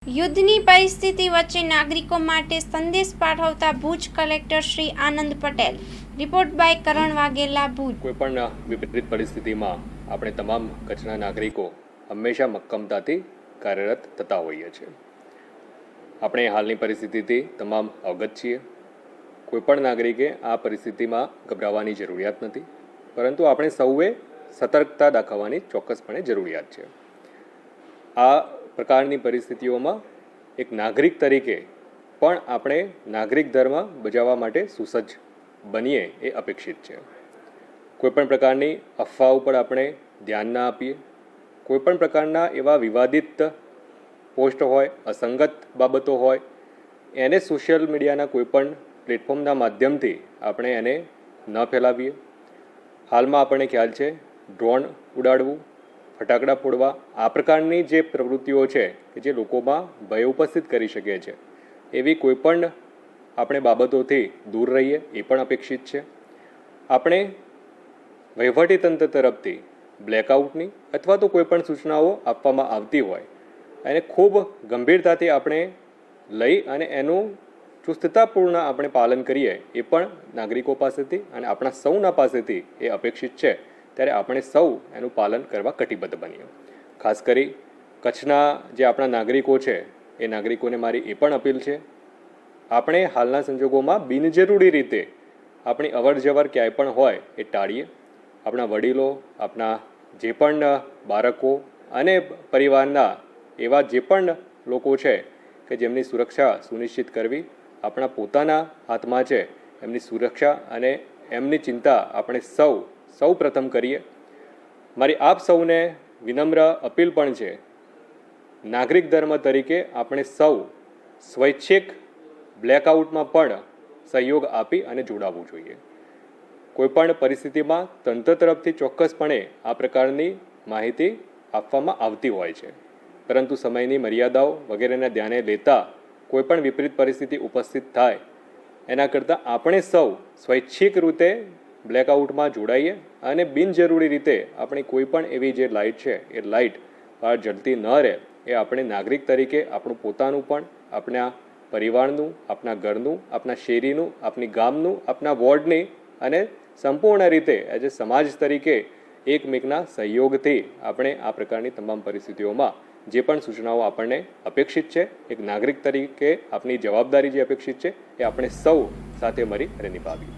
યુદ્ધની પરિસ્થિતિ વચ્ચે નાગરિકો માટે સંદેશ પાઠવતા Bhuj collector Shri Anand Patel. Report by Karan Vaghela, Bhuj. કોઈપણ વિપરીત પરિસ્થિતિમાં આપણે તમામ કચ્છના નાગરિકો હંમેશા મક્કમતાથી કાર્યરત થતા હોઈએ છીએ. આપણે હાલની પરિસ્થિતિથી તમામ અવગત છીએ. કોઈપણ નાગરિકે આ પરિસ્થિતિમાં ગભરાવાની જરૂરિયાત નથી, પરંતુ આપણે સૌએ સતર્કતા દાખવવાની ચોક્કસપણે જરૂરિયાત છે. આ પ્રકારની પરિસ્થિતિઓમાં એક નાગરિક તરીકે પણ આપણે નાગરિક ધર્મ બજાવવા માટે સુસજ્જ બનીએ એ અપેક્ષિત છે. કોઈપણ પ્રકારની અફવા ઉપર આપણે ધ્યાન ના આપીએ. કોઈપણ પ્રકારના એવા વિવાદિત પોસ્ટ હોય, અસંગત બાબતો હોય, એને સોશિયલ મીડિયાના કોઈપણ પ્લેટફોર્મના માધ્યમથી આપણે એને ન ફેલાવીએ. હાલમાં આપણને ખ્યાલ છે, ડ્રોન ઉડાડવું, ફટાકડા ફોડવા, આ પ્રકારની જે પ્રવૃત્તિઓ છે કે જે લોકોમાં ભય ઉપસ્થિત કરી શકે છે, એવી કોઈપણ આપણે બાબતોથી દૂર રહીએ એ પણ અપેક્ષિત છે. આપણે વહીવટીતંત્ર તરફથી બ્લેકઆઉટની અથવા તો કોઈપણ સૂચનાઓ આપવામાં આવતી હોય એને ખૂબ ગંભીરતાથી આપણે લઈ અને એનું ચુસ્તતાપૂર્ણ આપણે પાલન કરીએ એ પણ નાગરિકો પાસેથી અને આપણા સૌના પાસેથી એ અપેક્ષિત છે. ત્યારે આપણે સૌ એનું પાલન કરવા કટિબદ્ધ બનીએ. ખાસ કરી કચ્છના જે આપણા નાગરિકો છે એ નાગરિકોને મારી એ પણ અપીલ છે, આપણે હાલના સંજોગોમાં બિનજરૂરી રીતે આપણી અવરજવર ક્યાંય પણ હોય એ ટાળીએ. આપણા વડીલો, આપણા જે પણ બાળકો અને પરિવારના એવા જે પણ લોકો છે કે જેમની સુરક્ષા સુનિશ્ચિત કરવી આપણા પોતાના હાથમાં છે. એમની સુરક્ષા અને એમની ચિંતા આપણે સૌ પ્રથમ કરીએ. મારી આપ સૌને વિનમ્ર અપીલ પણ છે, નાગરિક ધર્મ તરીકે આપણે સૌ સ્વૈચ્છિક બ્લેકઆઉટમાં પણ સહયોગ આપી અને જોડાવવું જોઈએ. કોઈપણ પરિસ્થિતિમાં તંત્ર તરફથી ચોક્કસપણે આ પ્રકારની માહિતી આપવામાં આવતી હોય છે, પરંતુ સમયની મર્યાદાઓ વગેરેને ધ્યાને લેતા કોઈપણ વિપરીત પરિસ્થિતિ ઉપસ્થિત થાય એના કરતાં આપણે સૌ સ્વૈચ્છિક રીતે બ્લેકઆઉટમાં જોડાઈએ અને બિનજરૂરી રીતે આપણી કોઈપણ એવી જે લાઇટ છે એ લાઇટ બહાર જળતી ન રહે એ આપણે નાગરિક તરીકે આપણું પોતાનું પણ, આપણા પરિવારનું, આપણા ઘરનું, આપણા શેરીનું, આપણી ગામનું, આપણા વોર્ડની અને સંપૂર્ણ રીતે એઝ એ સમાજ તરીકે એકમેકના સહયોગથી આપણે આ પ્રકારની તમામ પરિસ્થિતિઓમાં જે પણ સૂચનાઓ આપણને અપેક્ષિત છે, એક નાગરિક તરીકે આપણી જવાબદારી જે અપેક્ષિત છે એ આપણે સૌ સાથે મળી અને નિભાવીએ.